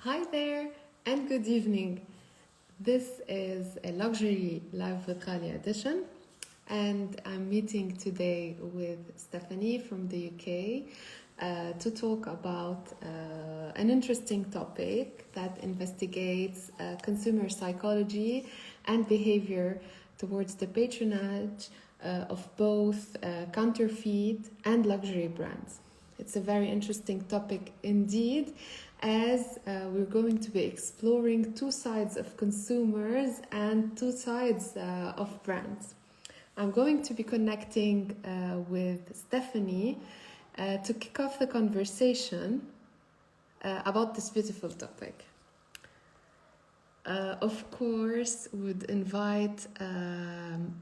Hi there and good evening. This is a luxury live with Ghalia edition, and I'm meeting today with Stephanie from the UK to talk about an interesting topic that investigates consumer psychology and behavior towards the patronage of both counterfeit and luxury brands. It's a very interesting topic indeed, as we're going to be exploring two sides of consumers and two sides of brands. I'm going to be connecting with Stephanie to kick off the conversation about this beautiful topic. Of course, would invite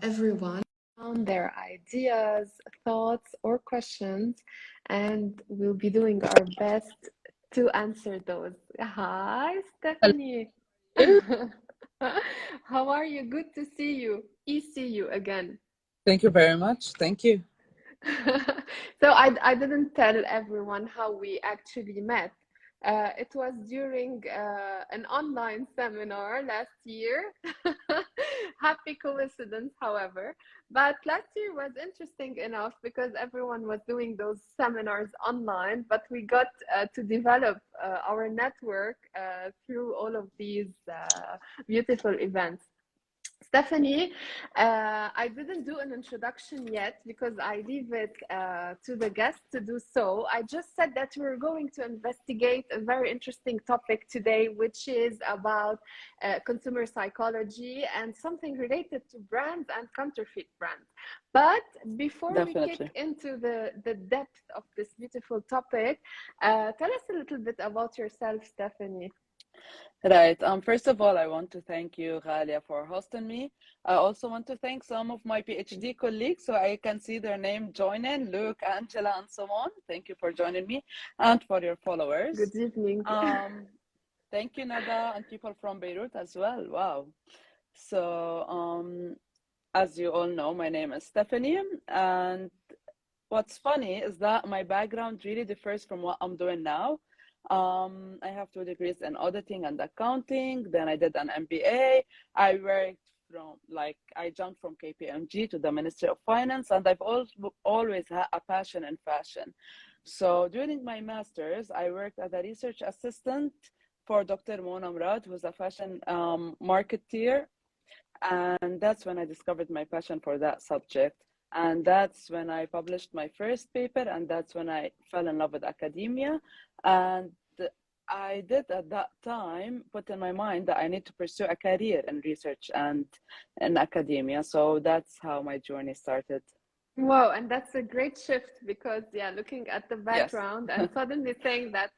everyone on their ideas, thoughts, or questions, and we'll be doing our best to answer those. Hi, Stephanie. Hello. How are you? Good to see you. See you again. Thank you very much. Thank you. So I didn't tell everyone how we actually met. It was during an online seminar last year. Happy coincidence, however. But last year was interesting enough because everyone was doing those seminars online, but we got to develop our network through all of these beautiful events. Stephanie, I didn't do an introduction yet because I leave it to the guests to do so. I just said that we're going to investigate a very interesting topic today, which is about consumer psychology and something related to brands and counterfeit brands. But before we kick into the depth of this beautiful topic, tell us a little bit about yourself, Stephanie. Right. First of all, I want to thank you, Ghalia, for hosting me. I also want to thank some of my PhD colleagues so I can see their name joining, Luke, Angela, and so on. Thank you for joining me and for your followers. Good evening. Thank you, Nada, and people from Beirut as well. Wow. So, as you all know, my name is Stephanie, and what's funny is that my background really differs from what I'm doing now. I have 2 degrees in auditing and accounting. Then I did an MBA. I worked I jumped from KPMG to the Ministry of Finance, and I've always had a passion in fashion. So during my master's, I worked as a research assistant for Dr. Mona Murad, who's a fashion marketeer. And that's when I discovered my passion for that subject. And that's when I published my first paper, and that's when I fell in love with academia. And I did at that time put in my mind that I need to pursue a career in research and in academia. So that's how my journey started. Wow, and that's a great shift because, yeah, looking at the background Yes. and suddenly saying that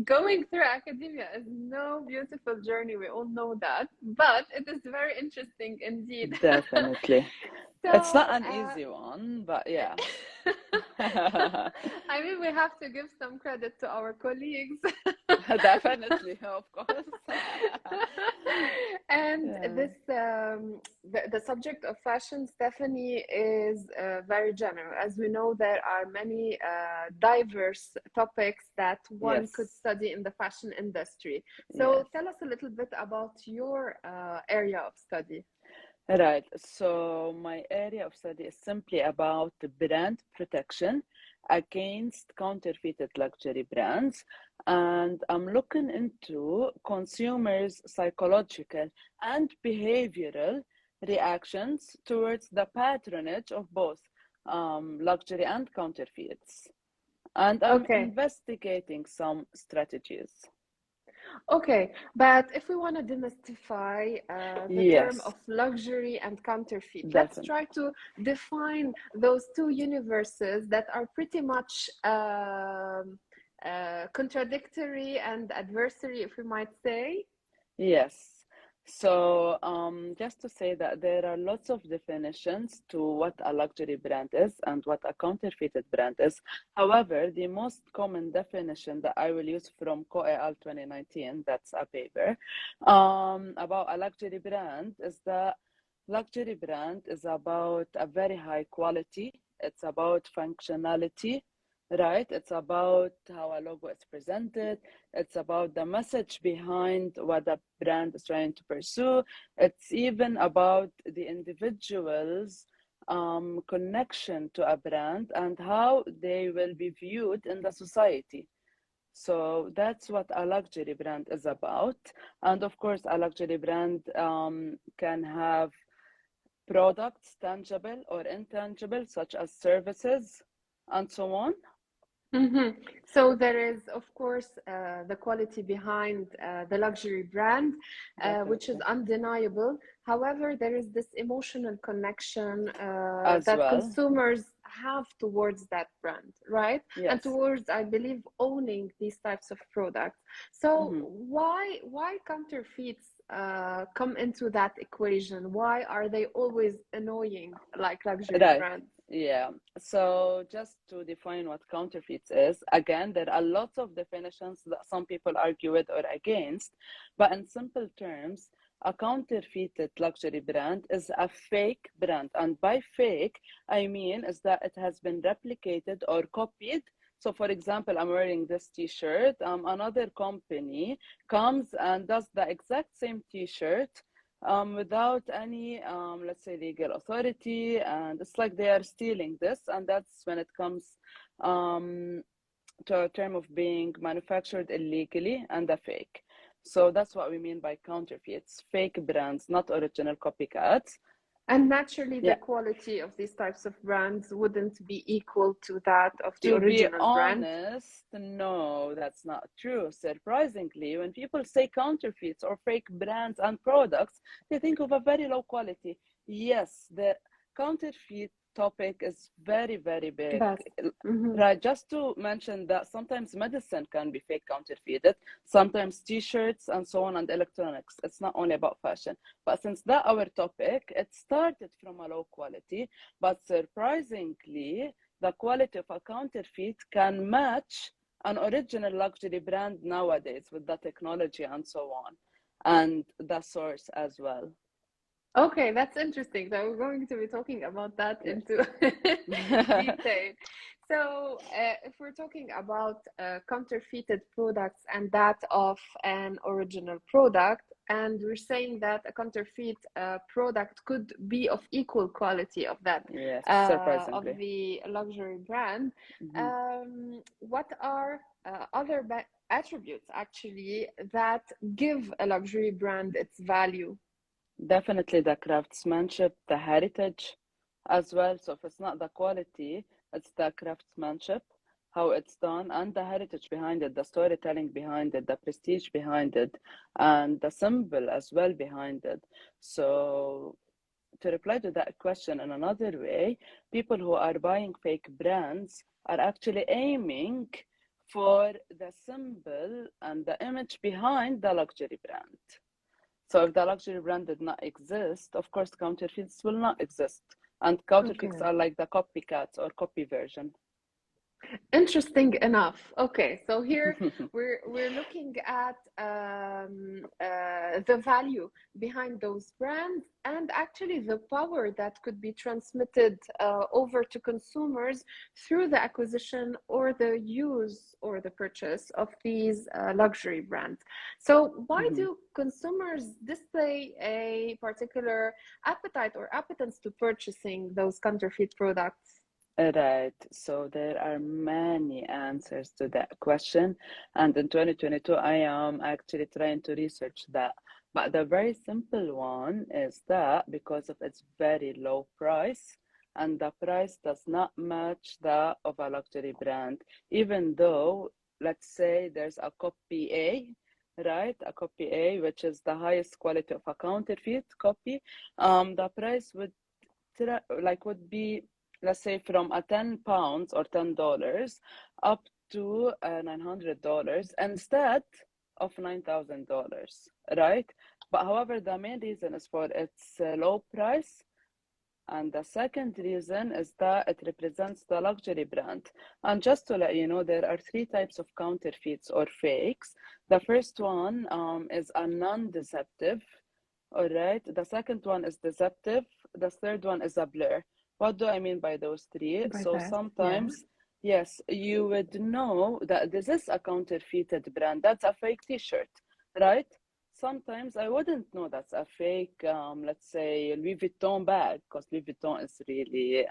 going through academia is no beautiful journey, we all know that, but it is very interesting indeed. Definitely. So, It's not an easy one, but yeah. I mean, we have to give some credit to our colleagues. Definitely, of course. And this the subject of fashion, Stephanie, is very general. As we know, there are many diverse topics that one could study in the fashion industry. So tell us a little bit about your area of study. Right. So my area of study is simply about the brand protection against counterfeited luxury brands. And I'm looking into consumers' psychological and behavioral reactions towards the patronage of both luxury and counterfeits. And I'm investigating some strategies. Okay, but if we want to demystify the term of luxury and counterfeit, let's try to define those two universes that are pretty much contradictory and adversary, if we might say. Yes. So just to say that there are lots of definitions to what a luxury brand is and what a counterfeited brand is. However, the most common definition that I will use from COEAL 2019, that's a paper, about a luxury brand is that luxury brand is about a very high quality. It's about functionality. right? It's about how a logo is presented. It's about the message behind what the brand is trying to pursue. It's even about the individual's connection to a brand and how they will be viewed in the society. So that's what a luxury brand is about. And of course, a luxury brand can have products, tangible or intangible, such as services and so on. Mm-hmm. So there is, of course, the quality behind the luxury brand, which is Definitely. undeniable. However, there is this emotional connection As that well. consumers have towards that brand, right? And Yes. towards, I believe, owning these types of products. So Hmm. why counterfeits come into that equation? Why are they always annoying like luxury Right. brands? Yeah. So just to define what counterfeits is, again, there are lots of definitions that some people argue with or against, but in simple terms, a counterfeited luxury brand is a fake brand. And by fake, I mean is that it has been replicated or copied. So, for example, I'm wearing this t-shirt. Another company comes and does the exact same t-shirt without any, let's say, legal authority. And it's like they are stealing this. And that's when it comes um, to a term of being manufactured illegally and a fake. So that's what we mean by counterfeits, fake brands, not original copycats. And naturally, the Yeah. quality of these types of brands wouldn't be equal to that of the To be original brand. honest, no, that's not true. Surprisingly, when people say counterfeits or fake brands and products, they think of a very low quality. Yes, the counterfeit topic is very, very big. Best. Hmm. Right, just to mention that sometimes medicine can be fake counterfeited, sometimes t-shirts and so on, and electronics. It's not only about fashion. But since that our topic, it started from a low quality, but surprisingly, the quality of a counterfeit can match an original luxury brand nowadays with the technology and so on, and the source as well. Okay, that's interesting. So we're going to be talking about that Yes. into detail. So, if we're talking about counterfeited products and that of an original product, and we're saying that a counterfeit product could be of equal quality Yes, of surprisingly. the luxury brand, Mhm. what are other attributes actually that give a luxury brand its value? Definitely the craftsmanship, the heritage as well. So if it's not the quality, it's the craftsmanship, how it's done, and the heritage behind it, the storytelling behind it, the prestige behind it, and the symbol as well behind it. So to reply to that question in another way, people who are buying fake brands are actually aiming for the symbol and the image behind the luxury brand. So if the luxury brand did not exist, of course, counterfeits will not exist. And counterfeits Okay. are like the copycats or copy version. Interesting enough. Okay, so here we're looking at the value behind those brands and actually the power that could be transmitted over to consumers through the acquisition or the use or the purchase of these luxury brands. So why do consumers display a particular appetite or appetence to purchasing those counterfeit products? Right. So there are many answers to that question. And in 2022, I am actually trying to research that. But the very simple one is that because of its very low price, and the price does not match that of a luxury brand, even though, let's say, there's a copy A, right? A copy A, which is the highest quality of a counterfeit copy, the price would be, let's say, from a £10 or $10 up to $900 instead of $9,000, right? But however, the main reason is for its low price. And the second reason is that it represents the luxury brand. And just to let you know, there are three types of counterfeits or fakes. The first one is a non-deceptive. All right. The second one is deceptive. The third one is a blur. What do I mean by those three? By So that, yeah. Yes, you would know that this is a counterfeited brand. That's a fake t-shirt, right? Sometimes I wouldn't know that's a fake, let's say Louis Vuitton bag, because Louis Vuitton is really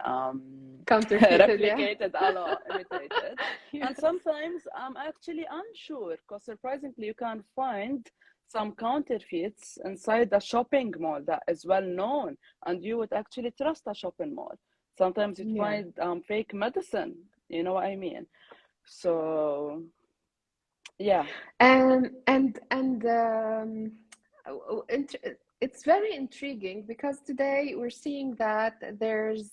Counterfeited, yeah. replicated a lot, imitated. And Yes. sometimes I'm actually unsure, because surprisingly you can find some counterfeits inside a shopping mall that is well known, and you would actually trust a shopping mall. Sometimes you'd Yeah. find fake medicine, you know what I mean? So, yeah, And it's very intriguing because today we're seeing that there's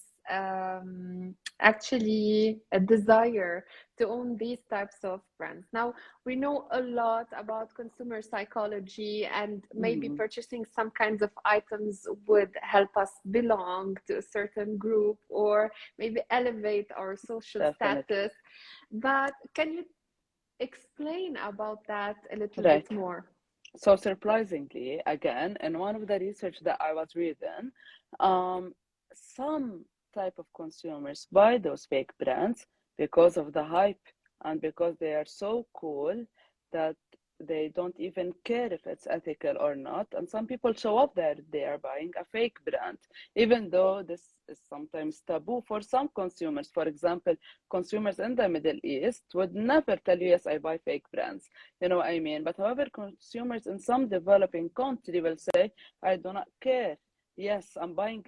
actually a desire to own these types of brands. Now, we know a lot about consumer psychology, and maybe mhm, purchasing some kinds of items would help us belong to a certain group or maybe elevate our social definitely. status. But can you explain about that a little bit Right. more? So surprisingly, again, in one of the research that I was reading, um, some type of consumers buy those fake brands because of the hype and because they are so cool that they don't even care if it's ethical or not. And some people show up there, they are buying a fake brand, even though this is sometimes taboo for some consumers. For example, consumers in the Middle East would never tell you, yes, I buy fake brands, you know what I mean? But however, consumers in some developing country will say, I do not care. Yes, I'm buying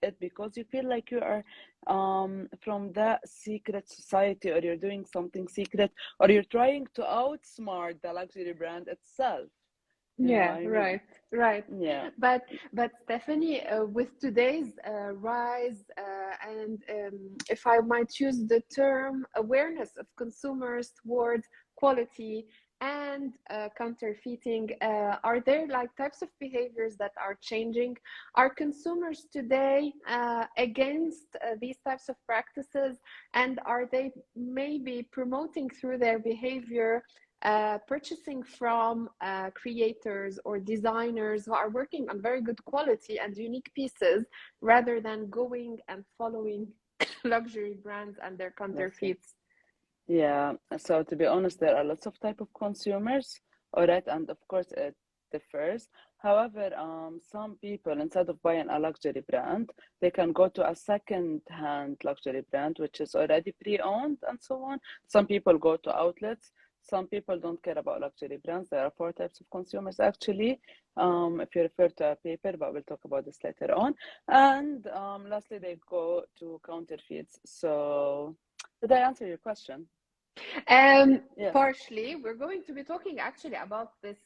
it because you feel like you are from that secret society, or you're doing something secret, or you're trying to outsmart the luxury brand itself. You know what Yeah, I mean? right, right. Yeah, But Stephanie, with today's rise and if I might use the term awareness of consumers towards quality and counterfeiting, are there like types of behaviors that are changing? Are consumers today against these types of practices, and are they maybe promoting through their behavior purchasing from creators or designers who are working on very good quality and unique pieces rather than going and following luxury brands and their that's it. counterfeits? Yeah, so to be honest, there are lots of type of consumers, all right, and of course it differs. However, some people instead of buying a luxury brand, they can go to a second-hand luxury brand which is already pre-owned and so on. Some people go to outlets. Some people don't care about luxury brands. There are four types of consumers actually. If you refer to a paper, but we'll talk about this later on. And lastly, they go to counterfeits. So, did I answer your question? Yes. Partially, we're going to be talking actually about this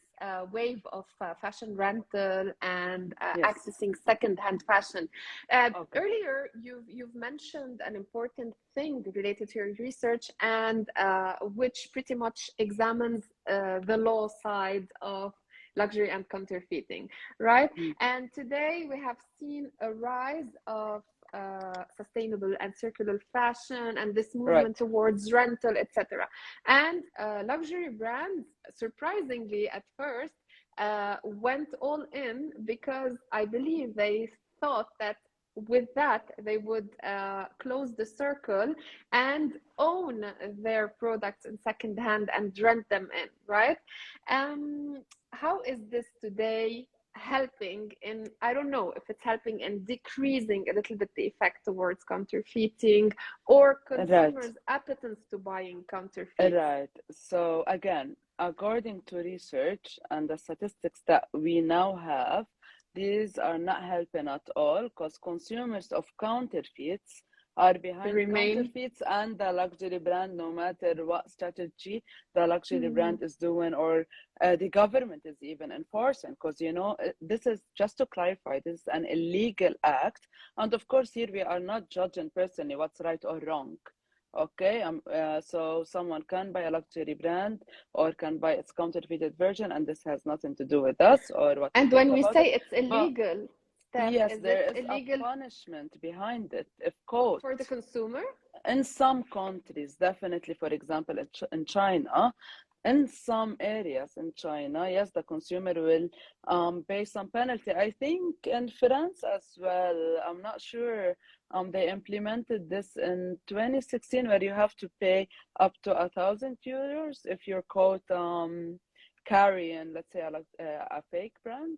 wave of fashion rental and Yes. accessing second-hand fashion. Okay. Earlier, you've mentioned an important thing related to your research, and which pretty much examines the law side of luxury and counterfeiting, right? Mm. And today we have seen a rise of sustainable and circular fashion and this movement Right. towards rental, etc. And luxury brands, surprisingly at first, went all in because I believe they thought that with that they would close the circle and own their products in second hand and rent them in, right? um, how is this today helping in, I don't know if it's helping in decreasing a little bit the effect towards counterfeiting or Right. consumers' appetence to buying counterfeits? Right. So again, according to research and the statistics that we now have, these are not helping at all because consumers of counterfeits are behind Remain. counterfeits and the luxury brand, no matter what strategy the luxury Mm. brand is doing, or the government is even enforcing. Because, you know, this is just to clarify, this is an illegal act. And of course, here we are not judging personally what's right or wrong. Okay, so someone can buy a luxury brand or can buy its counterfeited version, and this has nothing to do with us or what we And think when we about it. say it's But illegal, Steph, yes, is there it is a illegal punishment behind it if caught. for the consumer? In some countries, definitely, for example, in China, in some areas in China, yes, the consumer will pay some penalty. I think in France as well. I'm not sure. They implemented this in 2016, where you have to pay up to €1,000 if you're caught carrying, let's say, a fake brand.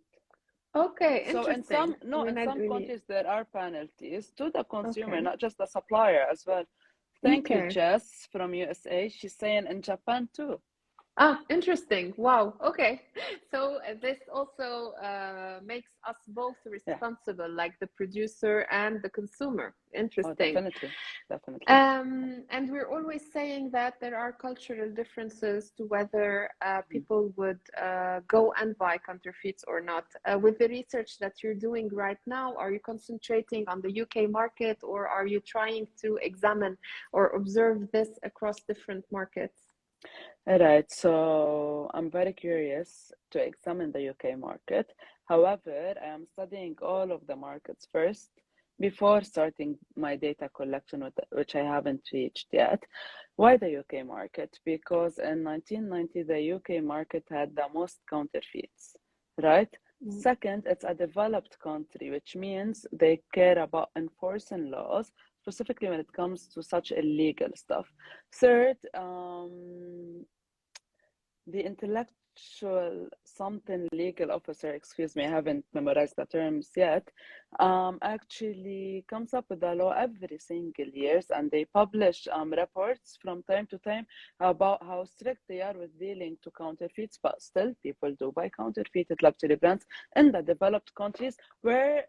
Okay, So in interesting. some no, I mean, in I some really. countries there are penalties to the consumer, Okay. not just the supplier as well. Thank you, Okay. Jess from USA. She's saying in Japan too. Ah, interesting. Wow. Okay. So this also makes us both Yeah. responsible, like the producer and the consumer. Oh, Interesting. definitely. Definitely. And we're always saying that there are cultural differences to whether people would go and buy counterfeits or not. With the research that you're doing right now, are you concentrating on the UK market, or are you trying to examine or observe this across different markets? All right, so I'm very curious to examine the UK market. However, I am studying all of the markets first before starting my data collection, which I haven't reached yet. Why the UK market? Because in 1990, the UK market had the most counterfeits, right? Second, it's a developed country, which means they care about enforcing laws, specifically when it comes to such illegal stuff. Third, the intellectual something legal officer, excuse me, I haven't memorized the terms yet, actually comes up with a law every single years, and they publish reports from time to time about how strict they are with dealing to counterfeits, but still people do buy counterfeited luxury brands in the developed countries where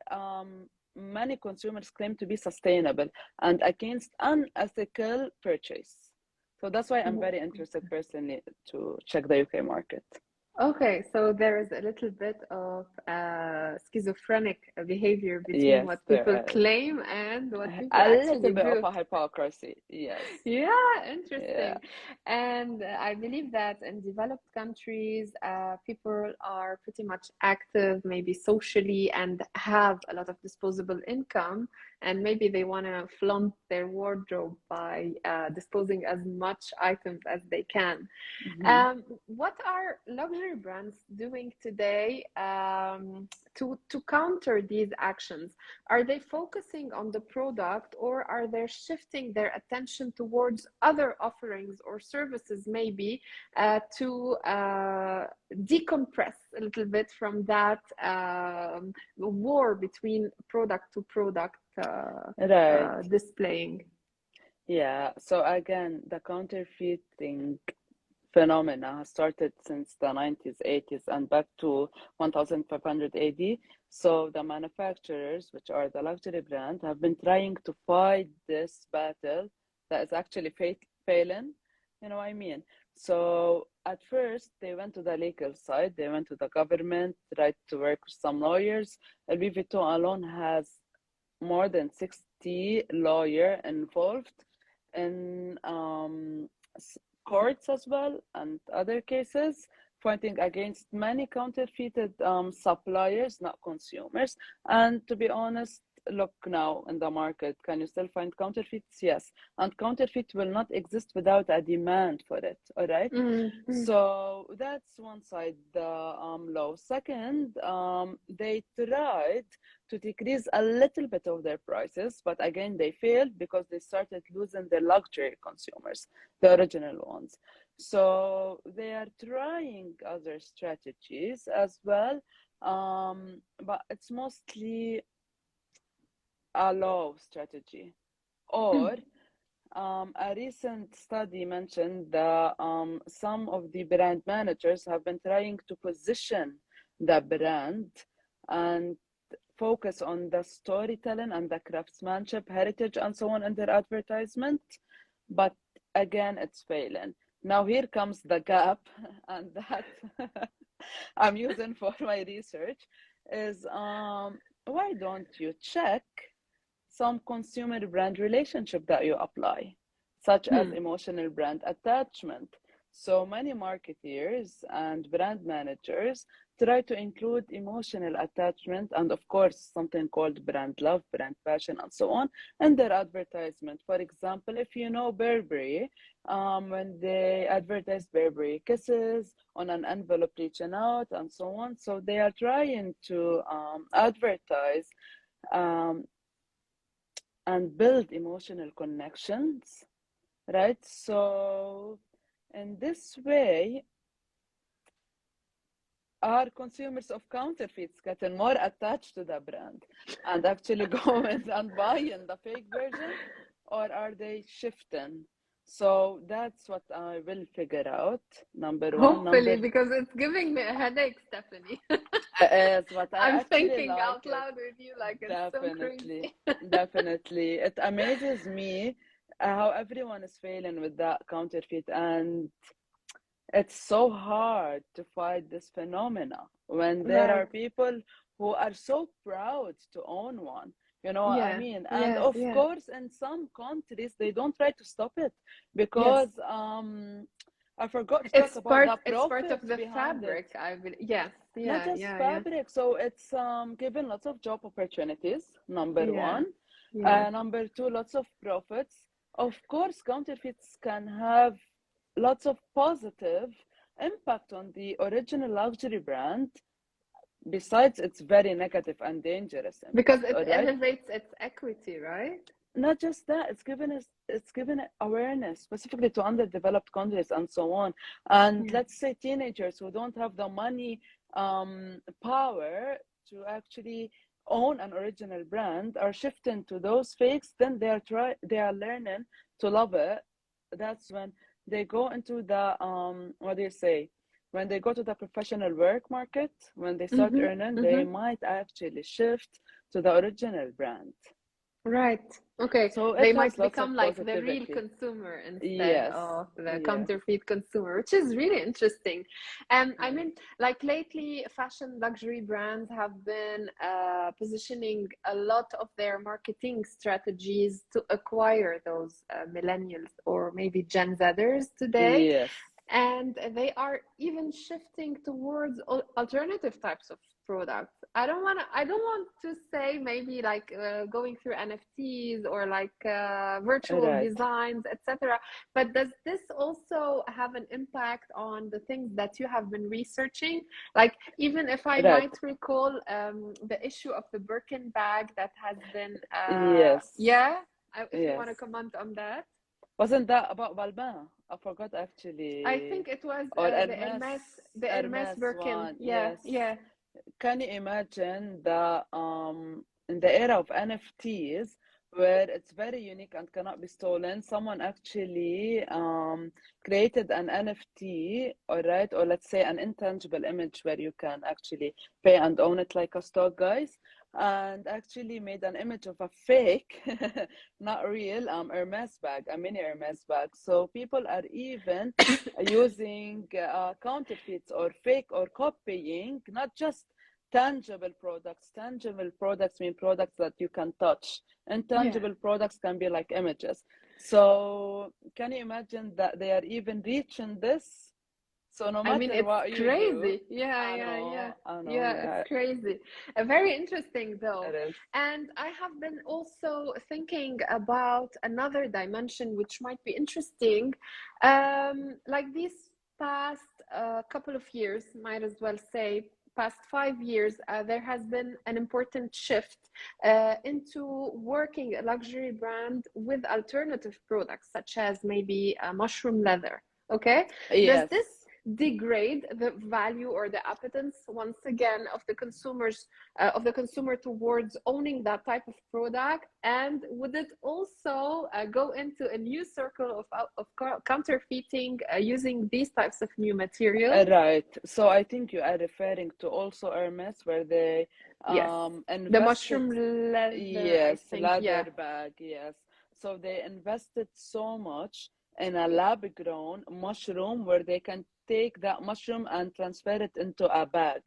many consumers claim to be sustainable and against unethical purchase. So that's why I'm very interested personally to check the UK market. Okay, so there is a little bit of schizophrenic behavior between Yes, what people there is. claim and what people A little actually bit of do. a hypocrisy. Yes. Yeah, Yeah. interesting. And I believe that in developed countries, people are pretty much active, maybe socially, and have a lot of disposable income. And maybe they want to flaunt their wardrobe by disposing as much items as they can. Hmm. What are luxury brands doing today to counter these actions? Are they focusing on the product, or are they shifting their attention towards other offerings or services, maybe to decompress a little bit from that war between product to product Right. displaying? Yeah. So again, the counterfeiting phenomena has started since the 90s, 80s, and back to 1500 AD. So the manufacturers, which are the luxury brands, have been trying to fight this battle that is actually failing. You know what I mean? So at first, they went to the legal side. They went to the government, tried to work with some lawyers. Louis Vuitton alone has more than 60 lawyers involved in courts as well and other cases, fighting against many counterfeited suppliers, not consumers. And to be honest, look now in the market, can you still find counterfeits? Yes. And counterfeit will not exist without a demand for it. All right. Mm-hmm. So that's one side, the law. Second, they tried to decrease a little bit of their prices, but again, they failed because they started losing their luxury consumers, the original ones. So they are trying other strategies as well, but it's mostly a low strategy. Or a recent study mentioned that some of the brand managers have been trying to position the brand and focus on the storytelling and the craftsmanship, heritage, and so on in their advertisement. But again, it's failing. Now, here comes the gap, and that I'm using for my research is why don't you check some consumer brand relationship that you apply, such as emotional brand attachment? So many marketeers and brand managers try to include emotional attachment and, of course, something called brand love, brand passion, and so on in their advertisement. For example, if you know Burberry, when they advertise Burberry Kisses on an envelope reaching out and so on, so they are trying to advertise um, and build emotional connections, right? So in this way, are consumers of counterfeits getting more attached to the brand and actually going and buying the fake version, or are they shifting? So that's what I will figure out. Number one. Hopefully, Number because it's giving me a headache, Stephanie. is what I I'm actually thinking like out it. loud with you, like it's so Definitely, crazy. definitely. It amazes me how everyone is failing with that counterfeit, and it's so hard to fight this phenomena when there Right. are people who are so proud to own one. You know what I Yeah. mean? And Yeah. of Yeah. course, in some countries, they don't try to stop it Yes. because I forgot to talk about the It's part of profit the behind it. fabric, I believe. Yes. Not Yeah. just Yeah. Yeah. fabric, so it's given lots of job opportunities, number Yeah. one. Yeah. Number two, lots of profits. Of course, counterfeits can have lots of positive impact on the original luxury brand. Besides, it's very negative and dangerous Because impact, it all right? elevates its equity, right? Not just that, it's given awareness specifically to underdeveloped countries and so on. And Yeah. let's say teenagers who don't have the money power to actually own an original brand are shifting to those fakes, then they are learning to love it. That's when they go into the what do you say? When they go to the professional work market, when they start Mm-hmm. earning, they Mm-hmm. might actually shift to the original brand. Right. Okay. So They it has might lots become of like the real positivity. consumer instead Yes. of the Yeah. counterfeit consumer, which is really interesting. And I Right. mean, like lately, fashion luxury brands have been positioning a lot of their marketing strategies to acquire those millennials or maybe Gen Zers today. Yes. And they are even shifting towards alternative types of products. I don't want to say maybe like going through NFTs or like virtual Right. designs, etc. But does this also have an impact on the things that you have been researching? Like, even if I Right. might recall the issue of the Birkin bag that has been Yes. yeah, if you want to Yes. comment on that. Wasn't that about Balmain? I forgot I actually. think it was Or the Hermes. Hermes Hermes Birkin. one. Yeah, Yes. yeah, Can you imagine the in the era of NFTs where it's very unique and cannot be stolen, someone actually created an NFT, all right, or let's say an intangible image where you can actually pay and own it like a stock, guys, and actually made an image of a fake, not real, Hermes bag, a mini Hermes bag. So people are even using counterfeits or fake or copying, not just tangible products. Tangible products mean products that you can touch. yeah. Intangible products can be like images. So can you imagine that they are even reaching this? So no I mean, matter it's what you do, crazy. Yeah, yeah, yeah. I know, Yeah, it's yeah, crazy. Very interesting it though. is. And I have been also thinking about another dimension which might be interesting. Like these past couple of years, might as well say, past 5 years, there has been an important shift into working a luxury brand with alternative products, such as maybe mushroom leather. Okay, does Yes. this degrade the value or the appetence once again of the consumer towards owning that type of product? And would it also go into a new circle of counterfeiting using these types of new materials? Right. So I think you are referring to also Hermes where they Yes, the invested. mushroom leather, I Yes, think. leather Yeah, bag, yes. So they invested so much in a lab-grown mushroom where they can take that mushroom and transfer it into a bag.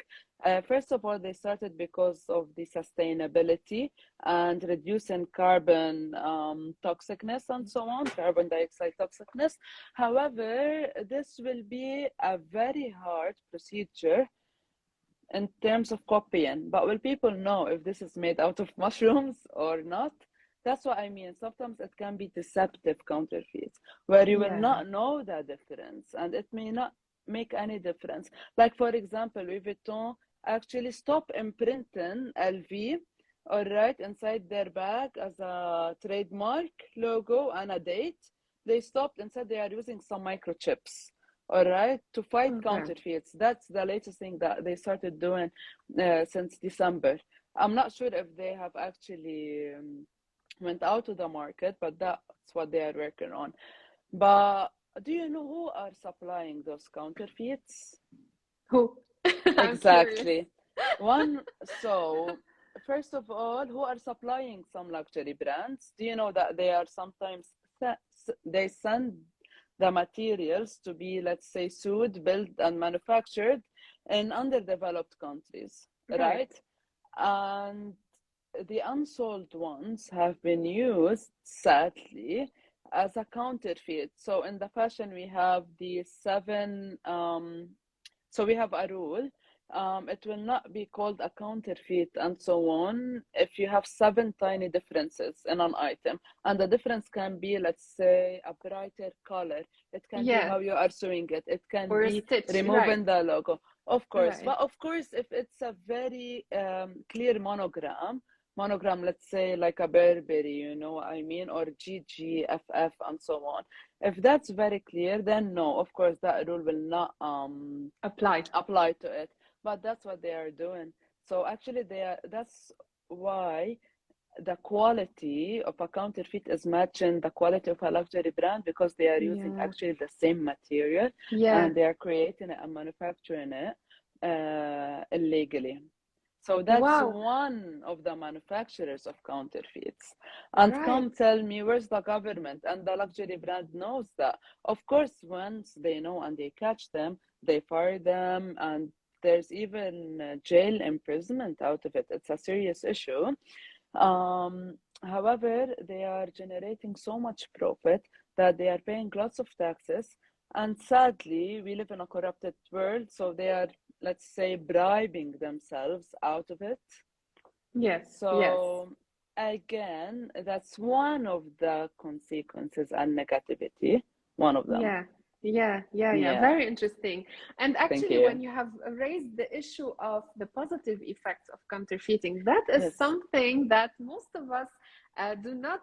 First of all, they started because of the sustainability and reducing carbon toxicness and so on, carbon dioxide toxicness. However, this will be a very hard procedure in terms of copying, but will people know if this is made out of mushrooms or not? That's what I mean. Sometimes it can be deceptive counterfeits where you will Yeah. not know the difference and it may not make any difference. Like, for example, Louis Vuitton actually stopped imprinting LV, all right, inside their bag as a trademark logo and a date. They stopped and said they are using some microchips, all right, to fight Okay. counterfeits. That's the latest thing that they started doing since December. I'm not sure if they have actually went out to the market, but that's what they are working on. But do you know who are supplying those counterfeits? Who? I'm curious. Exactly. One, so first of all, who are supplying some luxury brands? Do you know that they are sometimes they send the materials to be, let's say, sewed, built, and manufactured in underdeveloped countries, Right. right? And the unsold ones have been used, sadly, as a counterfeit. So in the fashion, we have the seven, so we have a rule. It will not be called a counterfeit and so on if you have seven tiny differences in an item. And the difference can be, let's say, a brighter color. It can be Yes. how you are sewing it. It can Or a be stitch. Right. removing the logo, of course. Right. But of course, if it's a very clear monogram, let's say like a Burberry, you know what I mean, or GGFF and so on. If that's very clear, then no, of course, that rule will not Apply. apply to it. But that's what they are doing. So actually, that's why the quality of a counterfeit is matching the quality of a luxury brand because they are using Yeah. actually the same material Yeah. and they are creating it and manufacturing it illegally. So that's Wow. one of the manufacturers of counterfeits. And Right. come tell me, where's the government? And the luxury brand knows that. Of course, once they know and they catch them, they fire them, and there's even jail imprisonment out of it. It's a serious issue. However, they are generating so much profit that they are paying lots of taxes. And sadly, we live in a corrupted world, so they are, let's say, bribing themselves out of it. Yes. Yes. So, again, that's one of the consequences and negativity, one of them. Yeah, yeah. Yeah, Very interesting. And thank actually, when you. you have raised the issue of the positive effects of counterfeiting, that is Yes, something that most of us do not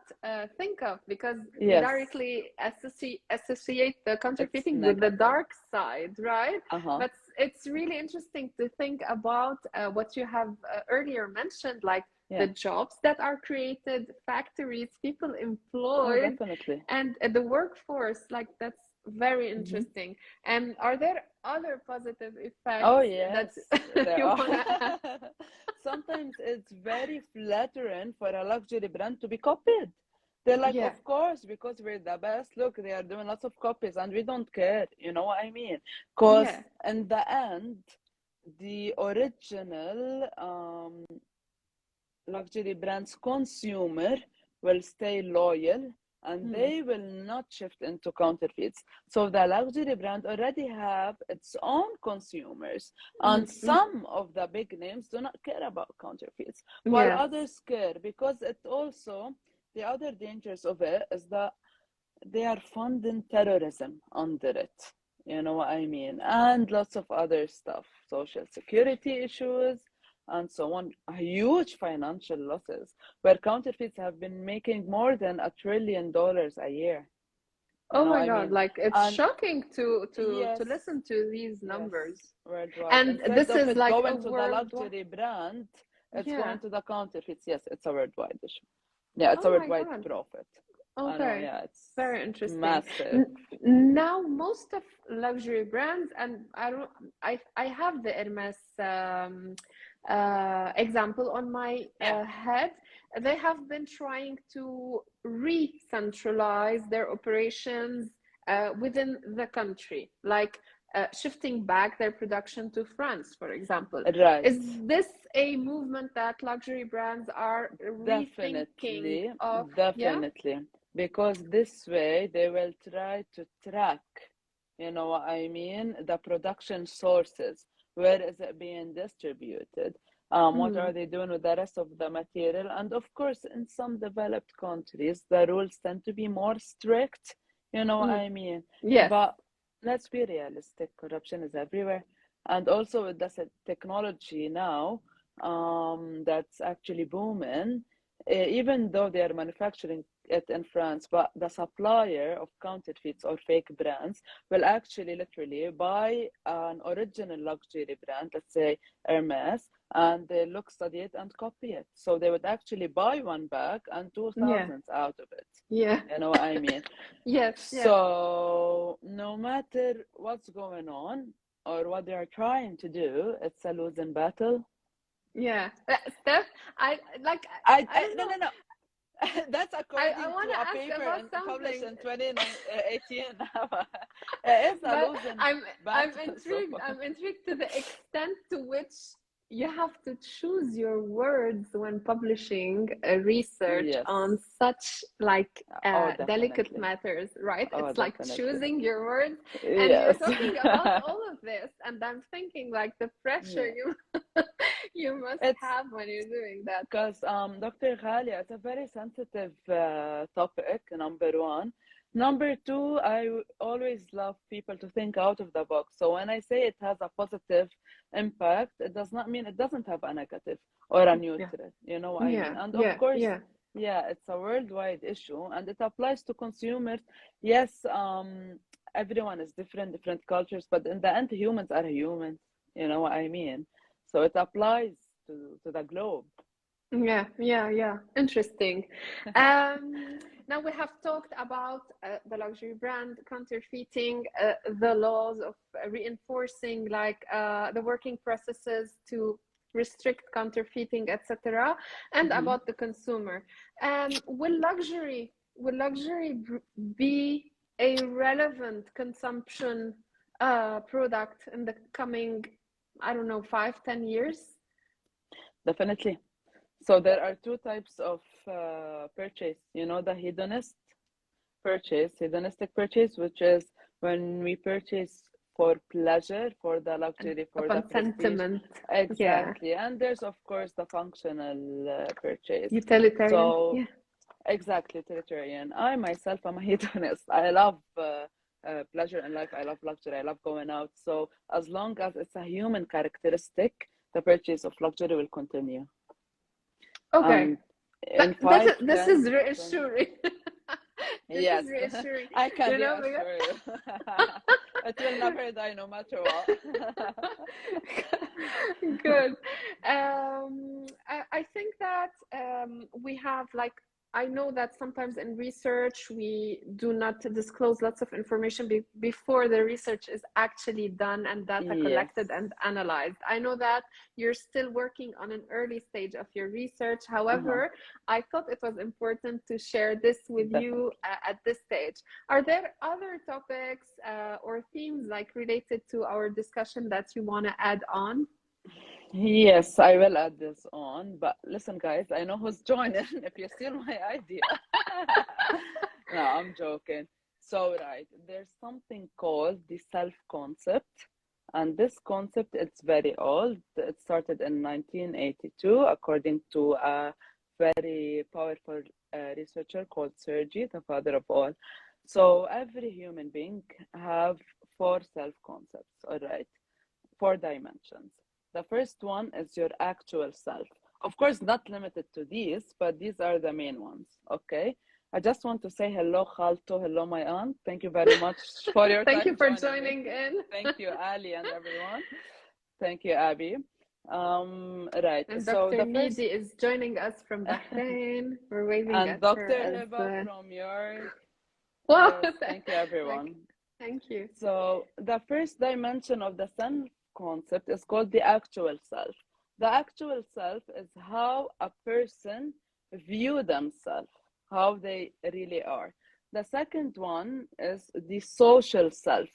think of because we yes, directly associate the it's counterfeiting with the negative. dark side, right? Uh-huh. But it's really interesting to think about what you have earlier mentioned, like the Yeah. jobs that are created, factories, people Oh, employed definitely. and the workforce. Like that's very Hmm. interesting. And are there other positive Oh, effects that yes, there you are. want to add? Sometimes it's very flattering for a luxury brand to be copied. They're like, Yeah. of course, because we're the best. Look, they are doing lots of copies and we don't care. You know what I mean? Because Yeah. in the end, the original luxury brand's consumer will stay loyal and Mm. they will not shift into counterfeits. So the luxury brand already have its own consumers, and Mm. some of the big names do not care about counterfeits, while Yes. others care because it also the other dangers of it is that they are funding terrorism under it. You know what I mean? And lots of other stuff, social security issues, and so on. Huge financial losses, where counterfeits have been making more than $1 trillion a year. You Oh know what my I God, mean? like it's And shocking to yes, listen to these yes, numbers. worldwide. And Instead this of is it like a going to the worldwide. luxury brand, it's Yeah. going to the counterfeits. Yes, it's a worldwide issue. Yeah, it's a Oh my worldwide God. profit. I know, Okay. yeah, it's Very interesting. massive. Now, most of luxury brands, and I have the Hermes example on my Yeah. head. They have been trying to re-centralize their operations within the country, like shifting back their production to France, for example. Right. Is this a movement that luxury brands are rethinking Definitely, of? Yeah. definitely. Because this way they will try to track, you know what I mean, the production sources. Where is it being distributed? What Mm. are they doing with the rest of the material? And of course, in some developed countries, the rules tend to be more strict, you know what Mm. I mean? Yes. But let's be realistic, corruption is everywhere. And also with the technology now, that's actually booming, even though they are manufacturing it in France, but the supplier of counterfeits or fake brands will actually literally buy an original luxury brand, let's say Hermes, and they look, study it, and copy it. So they would actually buy one bag and do Yeah. thousands out of it. Yeah. You know what I mean? Yes. Yes. So no matter what's going on or what they are trying to do, it's a losing battle. Yeah. Steph, I like. I I don't no know. no no. That's I according to want to a ask paper about published something. in 2018. It's a But losing I'm battle so intrigued. far. I'm intrigued to the extent to which you have to choose your words when publishing a research Yes. on such like Oh, delicate definitely. matters, right? Oh, It's like definitely. choosing your words, and you're Yes. talking about all of this, and I'm thinking like the pressure Yeah. you you must It's have when you're doing that. because Dr. Ghalia, it's a very sensitive topic, number one. Number two, always love people to think out of the box. So when I say it has a positive impact, it does not mean it doesn't have a negative or a Yeah, neutral. You know what I mean? yeah, And of yeah, course, yeah, yeah, it's a worldwide issue and it applies to consumers. Yes, everyone is different, different cultures, but in the end, humans are humans. You know what I mean? So it applies to the globe. yeah, yeah, yeah. Interesting. Now we have talked about the luxury brand counterfeiting, the laws of reinforcing like the working processes to restrict counterfeiting, etc., and Hmm. about the consumer. Will luxury be a relevant consumption product in the coming, I don't know, 5, 10 years? Definitely. So there are two types of purchase. You know, the hedonistic purchase, which is when we purchase for pleasure, for the And luxury, for the upon prestige. sentiment, yeah, Exactly. And there's, of course, the functional purchase. utilitarian, So yeah. exactly, utilitarian. I myself am a hedonist. I love pleasure in life. I love luxury. I love going out. So as long as it's a human characteristic, the purchase of luxury will continue. Okay, And that, in this is five, this is 10, 20. reassuring. This Yes, is reassuring, I can because reassure you. It will never die no matter what. good. I think that we have like, I know that sometimes in research we do not disclose lots of information before the research is actually done and data Yes, collected and analyzed. I know that you're still working on an early stage of your research. uh-huh, However, I thought it was important to share this with you definitely. at this stage. Are there other topics or themes like related to our discussion that you want to add on? Yes, I will add this on. But listen, guys, I know who's joining if you steal my idea. No, I'm joking. So, right, there's something called the self concept. And this concept, it's very old. It started in 1982, according to a very powerful researcher called Sergi, the father of all. So every human being have four self concepts, all right? Four dimensions. The first one is your actual self. Of course, not limited to these, but these are the main ones. Okay. I just want to say hello, Khalto. Hello, my aunt. Thank you very much for your Thank you time for joining me. joining in. Thank you, Ali, and everyone. Thank you, Abby. Right. And So Dr. the first, Nidi is joining us from Bahrain. We're waving and at her Dr. as Hiba from York. well, Yes, thank you, like, everyone. thank you. So the first dimension of the self concept is called the actual self. The actual self is how a person view themselves, how they really are. The second one is the social self,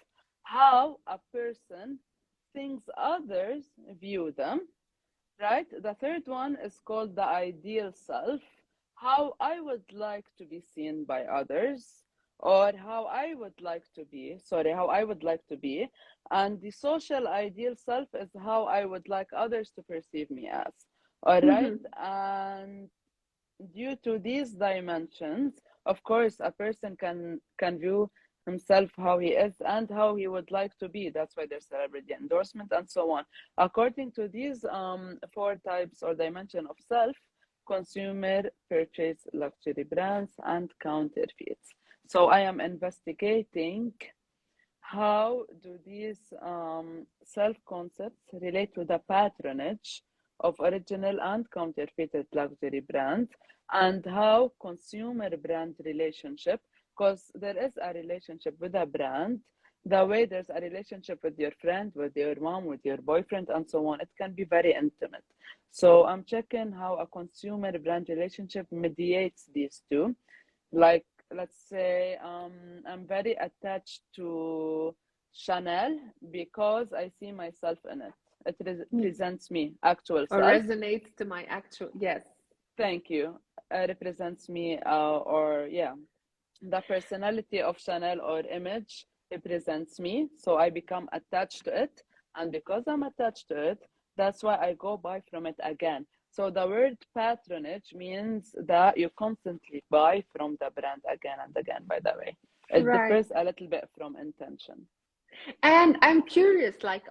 how a person thinks others view them, right? The third one is called the ideal self, how I would like to be seen by others, or how I would like to be, sorry, how I would like to be. And the social ideal self is how I would like others to perceive me as. All right. Mhm. And due to these dimensions, of course, a person can view himself how he is and how he would like to be. That's why there's celebrity endorsement and so on. According to these four types or dimension of self: consumer, purchase, luxury brands, and counterfeits. So I am investigating how do these self concepts relate to the patronage of original and counterfeited luxury brands, and how consumer brand relationship, because there is a relationship with a brand, the way there's a relationship with your friend, with your mom, with your boyfriend, and so on, it can be very intimate. So I'm checking how a consumer brand relationship mediates these two. Like, let's say I'm very attached to Chanel because I see myself in it. It Mm. represents me, actual Or self. resonates to my actual, yes. Thank you. Represents me, or yeah, the personality of Chanel or image represents me. So I become attached to it. And because I'm attached to it, that's why I go buy from it again. So the word patronage means that you constantly buy from the brand again and again, by the way. It Right. differs a little bit from intention. And I'm curious, like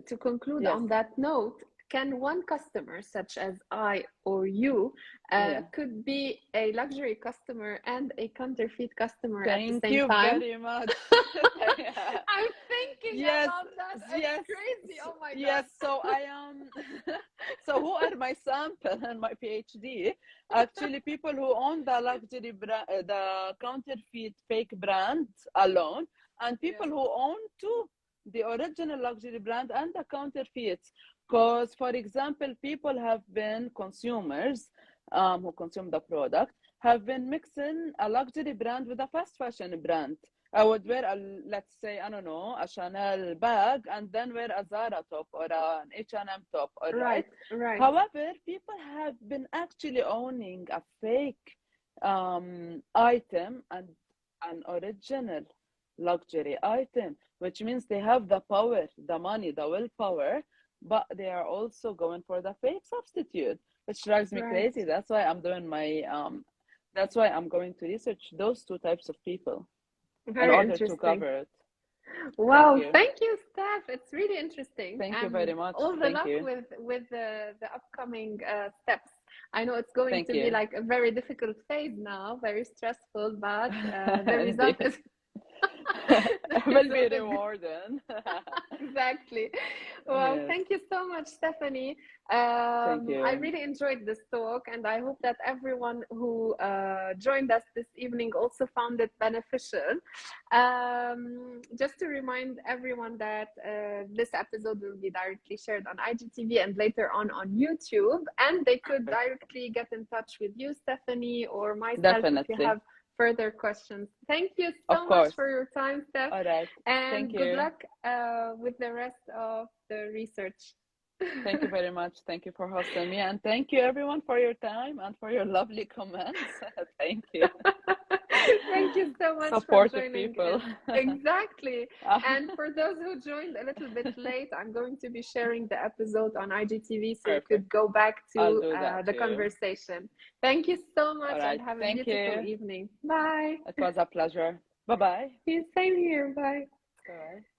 to conclude Yes. on that note, can one customer, such as I or you, Yeah. could be a luxury customer and a counterfeit customer at the Thank same you time? very much. I'm thinking Yes, about that. It's yes, crazy. Oh my yes. God. So I am. So who are my sample and my PhD? Actually, people who own the luxury brand, the counterfeit fake brand alone, and people Yes. who own too the original luxury brand and the counterfeits. Because, for example, people have been consumers who consume the product have been mixing a luxury brand with a fast fashion brand. I would wear a, let's say, I don't know, a Chanel bag and then wear a Zara top or an H&M top, all right? Right, right, However, people have been actually owning a fake item and an original luxury item, which means they have the power, the money, the willpower, but they are also going for the fake substitute, which drives me right. crazy. That's why I'm doing my that's why I'm going to research those two types of people in Very order to interesting. cover it. Thank Wow, you. thank you, Steph. It's really interesting, Thank you and very much. all the Thank luck you. with the upcoming steps. I know it's going Thank to be you. like a very difficult phase now, very stressful, but the result Indeed. is the Will be result is good. rewarding. Exactly. Well, Yes. thank you so much, Stephanie. Thank I you. really enjoyed this talk, and I hope that everyone who joined us this evening also found it beneficial. Just to remind everyone that this episode will be directly shared on IGTV and later on YouTube, and they could Perfect. directly get in touch with you, Stephanie, or myself if you Definitely. have further questions. Thank you Of so much course. for your time, Steph, All right. Thank and good you. luck with the rest of the research. Thank you very much. Thank you for hosting me. And thank you, everyone, for your time and for your lovely comments. Thank you. Thank you so much for Supportive joining people. in. Exactly. And for those who joined a little bit late, I'm going to be sharing the episode on IGTV so you Perfect. could go back I'll to do that the too. conversation. Thank you so All much and right. have a Thank beautiful you. evening. Bye. It was a pleasure. Bye bye. Same here. Bye. Bye bye.